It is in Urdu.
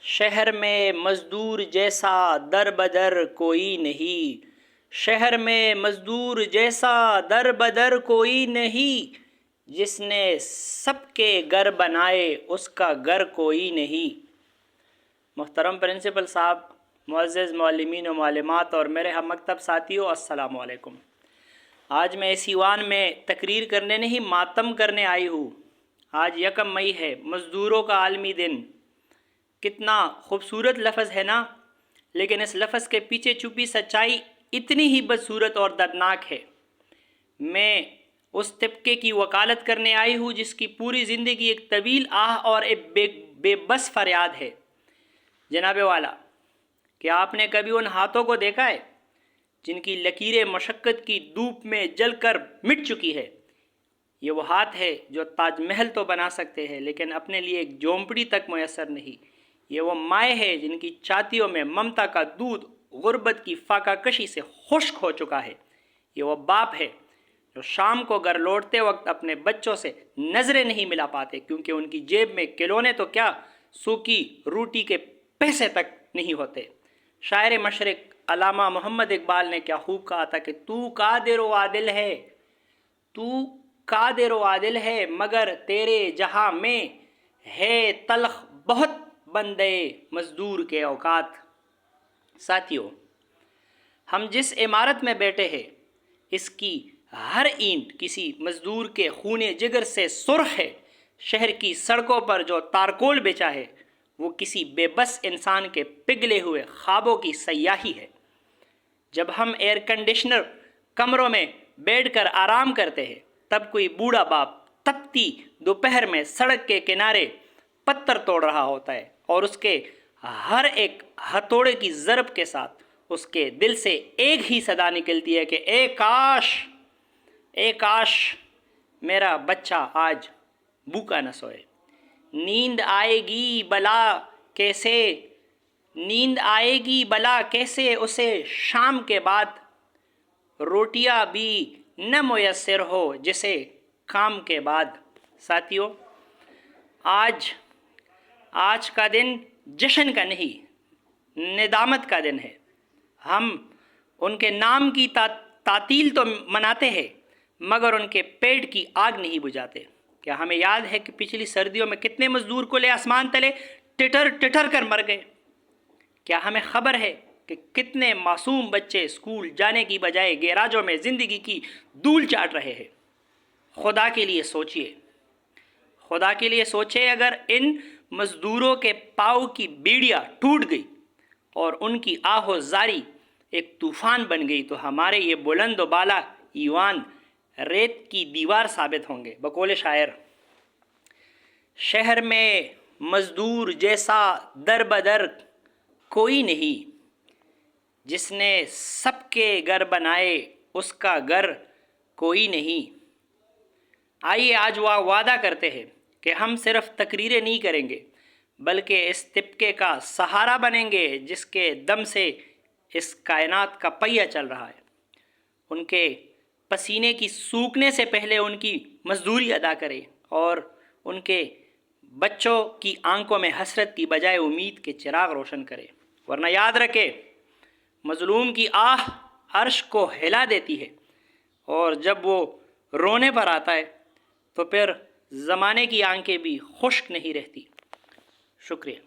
شہر میں مزدور جیسا در بدر کوئی نہیں، شہر میں مزدور جیسا در بدر کوئی نہیں، جس نے سب کے گھر بنائے اس کا گھر کوئی نہیں۔ محترم پرنسپل صاحب، معزز معلمین و معلمات اور میرے ہم مکتب ساتھیوں، السلام علیکم۔ آج میں اس ایوان میں تقریر کرنے نہیں ماتم کرنے آئی ہوں۔ آج 1 مئی ہے، مزدوروں کا عالمی دن۔ کتنا خوبصورت لفظ ہے نا، لیکن اس لفظ کے پیچھے چھپی سچائی اتنی ہی بدصورت اور دردناک ہے۔ میں اس طبقے کی وکالت کرنے آئی ہوں جس کی پوری زندگی ایک طویل آہ اور ایک بے بس فریاد ہے۔ جناب والا، کیا آپ نے کبھی ان ہاتھوں کو دیکھا ہے جن کی لکیریں مشقت کی دھوپ میں جل کر مٹ چکی ہے؟ یہ وہ ہاتھ ہے جو تاج محل تو بنا سکتے ہیں لیکن اپنے لیے ایک جھونپڑی تک میسر نہیں۔ یہ وہ مائیں ہیں جن کی چھاتیوں میں ممتا کا دودھ غربت کی فاقہ کشی سے خشک ہو چکا ہے۔ یہ وہ باپ ہے جو شام کو گھر لوٹتے وقت اپنے بچوں سے نظریں نہیں ملا پاتے کیونکہ ان کی جیب میں کھلونے تو کیا، سوکھی روٹی کے پیسے تک نہیں ہوتے۔ شاعر مشرق علامہ محمد اقبال نے کیا خوب کہا تھا کہ تو قادر و عادل ہے، تو قادر و عادل ہے، مگر تیرے جہاں میں ہے تلخ بہت بندے مزدور کے اوقات۔ ساتھیوں، ہم جس عمارت میں بیٹھے ہیں اس کی ہر اینٹ کسی مزدور کے خون جگر سے سرخ ہے۔ شہر کی سڑکوں پر جو تارکول بچا ہے وہ کسی بے بس انسان کے پگھلے ہوئے خوابوں کی سیاہی ہے۔ جب ہم ایئر کنڈیشنر کمروں میں بیٹھ کر آرام کرتے ہیں تب کوئی بوڑھا باپ تپتی دوپہر میں سڑک کے کنارے پتھر توڑ رہا ہوتا ہے اور اس کے ہر ایک ہتھوڑے کی ضرب کے ساتھ اس کے دل سے ایک ہی صدا نکلتی ہے کہ اے کاش میرا بچہ آج بھوکا نہ سوئے۔ نیند آئے گی بلا کیسے اسے شام کے بعد، روٹیاں بھی نہ میسر ہو جسے کام کے بعد۔ ساتھیوں، آج کا دن جشن کا نہیں، ندامت کا دن ہے۔ ہم ان کے نام کی تعطیل تو مناتے ہیں مگر ان کے پیٹ کی آگ نہیں بجھاتے۔ کیا ہمیں یاد ہے کہ پچھلی سردیوں میں کتنے مزدور کھلے آسمان تلے ٹٹر کر مر گئے؟ کیا ہمیں خبر ہے کہ کتنے معصوم بچے اسکول جانے کی بجائے گیراجوں میں زندگی کی دھول چاٹ رہے ہیں؟ خدا کے لیے سوچئے، اگر ان مزدوروں کے پاؤں کی بیڑیاں ٹوٹ گئی اور ان کی آہ و زاری ایک طوفان بن گئی تو ہمارے یہ بلند و بالا ایوان ریت کی دیوار ثابت ہوں گے۔ بقول شاعر، شہر میں مزدور جیسا در بدر کوئی نہیں، جس نے سب کے گھر بنائے اس کا گھر کوئی نہیں۔ آئیے آج وعدہ کرتے ہیں کہ ہم صرف تقریریں نہیں کریں گے بلکہ اس طبقے کا سہارا بنیں گے جس کے دم سے اس کائنات کا پہیہ چل رہا ہے۔ ان کے پسینے کی سوکھنے سے پہلے ان کی مزدوری ادا کریں اور ان کے بچوں کی آنکھوں میں حسرت کی بجائے امید کے چراغ روشن کریں، ورنہ یاد رکھے مظلوم کی آہ عرش کو ہلا دیتی ہے اور جب وہ رونے پر آتا ہے تو پھر زمانے کی آنکھیں بھی خشک نہیں رہتی۔ شکریہ۔